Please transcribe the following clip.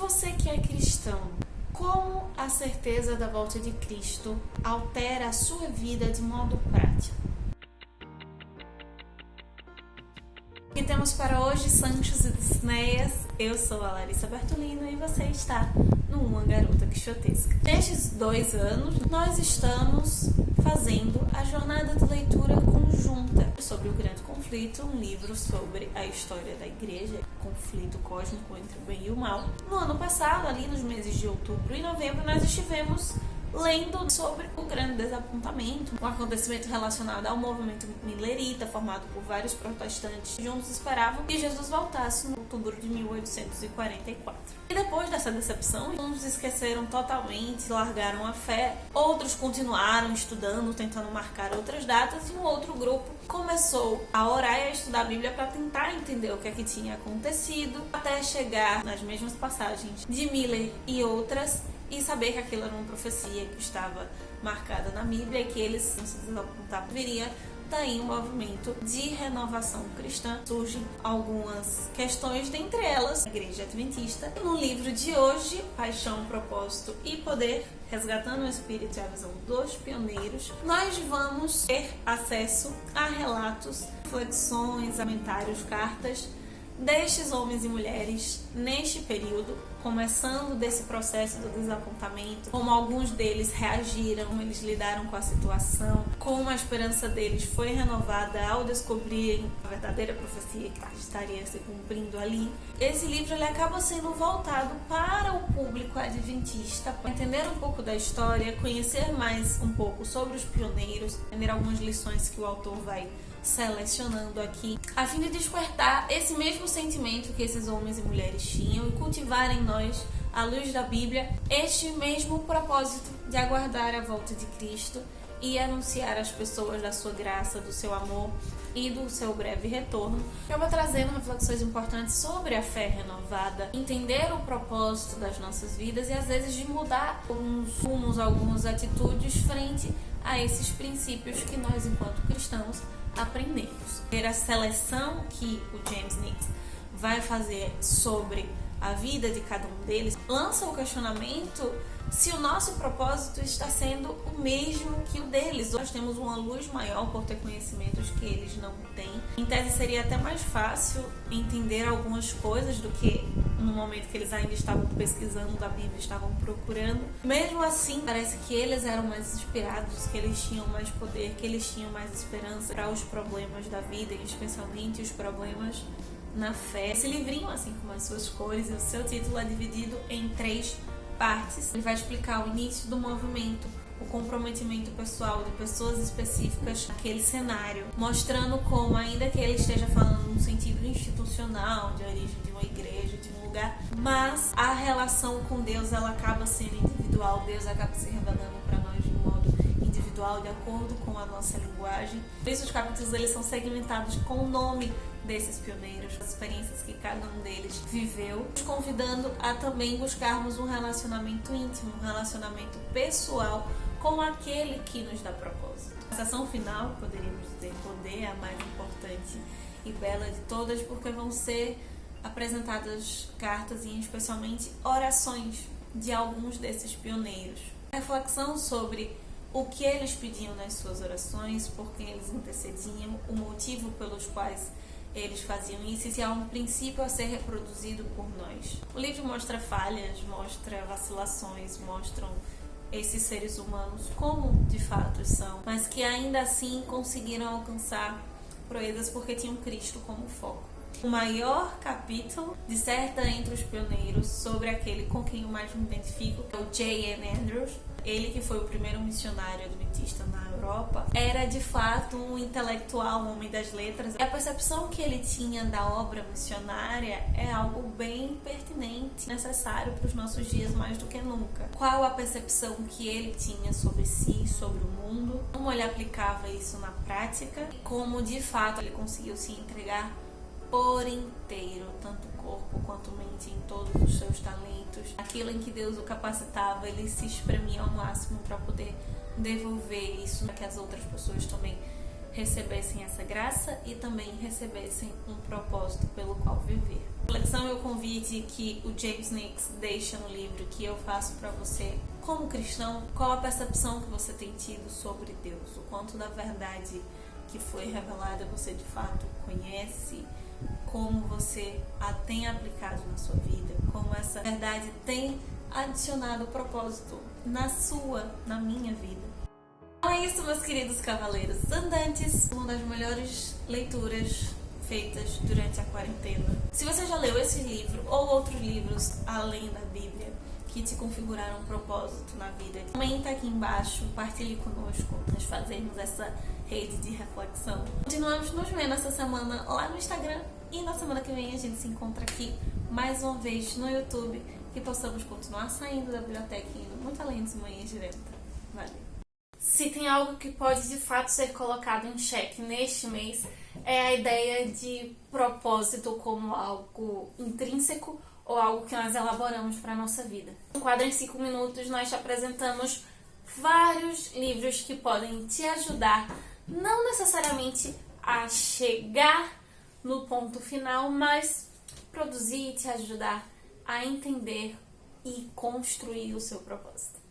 você que é cristão, como a certeza da volta de Cristo altera a sua vida de modo prático? O que temos para hoje, Sanchos e Dulcineias? Eu sou a Larissa Bertolino e você está no Uma Garota Quixotesca. Nestes 2 anos, nós estamos fazendo a jornada de leitura conjunta sobre o Grande Conflito, um livro sobre a história da igreja, conflito cósmico entre o bem e o mal. No ano passado, ali nos meses de outubro e novembro, nós estivemos lendo sobre o grande desapontamento, um acontecimento relacionado ao movimento milerita, formado por vários protestantes que juntos esperavam que Jesus voltasse no outubro de 1844. E depois dessa decepção, uns esqueceram totalmente, largaram a fé, outros continuaram estudando, tentando marcar outras datas, e um outro grupo começou a orar e a estudar a Bíblia para tentar entender o que é que tinha acontecido, até chegar nas mesmas passagens de Miller e outras, e saber que aquilo era uma profecia que estava marcada na Bíblia e que eles, se desapontar, viria daí um movimento de renovação cristã. Surgem algumas questões, dentre elas a Igreja Adventista. E no livro de hoje, Paixão, Propósito e Poder, resgatando o espírito e a visão dos pioneiros, nós vamos ter acesso a relatos, reflexões, comentários, cartas destes homens e mulheres neste período, começando desse processo do desapontamento, como alguns deles reagiram, como eles lidaram com a situação, como a esperança deles foi renovada ao descobrirem a verdadeira profecia que estaria se cumprindo ali. Esse livro ele acaba sendo voltado para o público adventista, para entender um pouco da história, conhecer mais um pouco sobre os pioneiros, entender algumas lições que o autor vai selecionando aqui, a fim de despertar esse mesmo sentimento que esses homens e mulheres tinham e cultivar em nós, à luz da Bíblia, este mesmo propósito de aguardar a volta de Cristo e anunciar às pessoas da sua graça, do seu amor e do seu breve retorno. Acaba trazendo reflexões importantes sobre a fé renovada, entender o propósito das nossas vidas e às vezes de mudar alguns rumos, algumas atitudes frente a esses princípios que nós, enquanto cristãos, aprendemos. A seleção que o James Nix vai fazer sobre a vida de cada um deles lança o questionamento se o nosso propósito está sendo o mesmo que o deles. Nós temos uma luz maior por ter conhecimentos que eles não têm. Em tese seria até mais fácil entender algumas coisas do que no momento que eles ainda estavam pesquisando da Bíblia, estavam procurando. Mesmo assim, parece que eles eram mais inspirados, que eles tinham mais poder, que eles tinham mais esperança para os problemas da vida, e especialmente os problemas na fé. Esse livrinho, assim como as suas cores e o seu título, é dividido em 3 partes. Ele vai explicar o início do movimento, o comprometimento pessoal de pessoas específicas naquele cenário, mostrando como, ainda que ele esteja falando num sentido institucional, de origem de uma igreja, de um lugar, mas a relação com Deus ela acaba sendo individual. Deus acaba se revelando para nós de um modo individual, de acordo com a nossa linguagem. Por isso os capítulos eles são segmentados com o nome desses pioneiros, as experiências que cada um deles viveu, nos convidando a também buscarmos um relacionamento íntimo, um relacionamento pessoal com aquele que nos dá propósito. A sessão final, poderíamos dizer, poder, é a mais importante e bela de todas, porque vão ser apresentadas cartas e especialmente orações de alguns desses pioneiros. A reflexão sobre o que eles pediam nas suas orações, por quem eles intercediam, o motivo pelos quais eles faziam isso e se há um princípio a ser reproduzido por nós. O livro mostra falhas, mostra vacilações, mostram esses seres humanos como de fato são, mas que ainda assim conseguiram alcançar proezas porque tinham Cristo como foco. O maior capítulo disserta entre os pioneiros sobre aquele com quem eu mais me identifico, que é o J.N. Andrews. Ele, que foi o primeiro missionário adventista na Europa, era de fato um intelectual, um homem das letras. E a percepção que ele tinha da obra missionária é algo bem pertinente, necessário para os nossos dias mais do que nunca. Qual a percepção que ele tinha sobre si, sobre o mundo, como ele aplicava isso na prática e como de fato ele conseguiu se entregar por inteiro, tanto corpo quanto mente, em todos os seus talentos. Aquilo em que Deus o capacitava, ele se espremia ao máximo para poder devolver isso, para que as outras pessoas também recebessem essa graça e também recebessem um propósito pelo qual viver. Reflexão é o convite que o James Nix deixa no livro que eu faço para você. Como cristão, qual a percepção que você tem tido sobre Deus? O quanto da verdade que foi revelada você de fato conhece? Como você a tem aplicado na sua vida? Como essa verdade tem adicionado propósito na minha vida? Então é isso, meus queridos cavaleiros andantes. Uma das melhores leituras feitas durante a quarentena. Se você já leu esse livro ou outros livros além da Bíblia que te configuraram um propósito na vida, comenta aqui embaixo, partilhe conosco, nós fazemos essa rede de reflexão. Continuamos nos vendo essa semana lá no Instagram e na semana que vem a gente se encontra aqui mais uma vez no YouTube, que possamos continuar saindo da biblioteca e indo muito além das manhãs de venta. Valeu! Se tem algo que pode de fato ser colocado em xeque neste mês, é a ideia de propósito como algo intrínseco ou algo que nós elaboramos para a nossa vida. No quadro em 5 minutos nós te apresentamos vários livros que podem te ajudar, não necessariamente a chegar no ponto final, mas produzir e te ajudar a entender e construir o seu propósito.